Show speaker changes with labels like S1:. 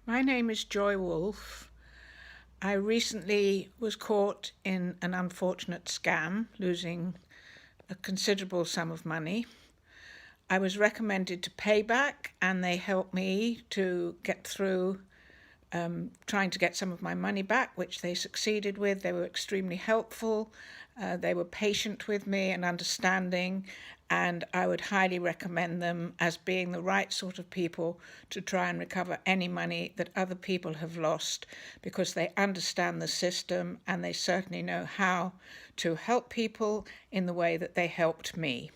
S1: My name is Joy Wolf. I recently was caught in an unfortunate scam, losing a considerable sum of money. I was recommended to Payback, and they helped me to get through trying to get some of my money back, which they succeeded with. They were extremely helpful. They were patient with me and understanding, and I would highly recommend them as being the right sort of people to try and recover any money that other people have lost, because they understand the system and they certainly know how to help people in the way that they helped me.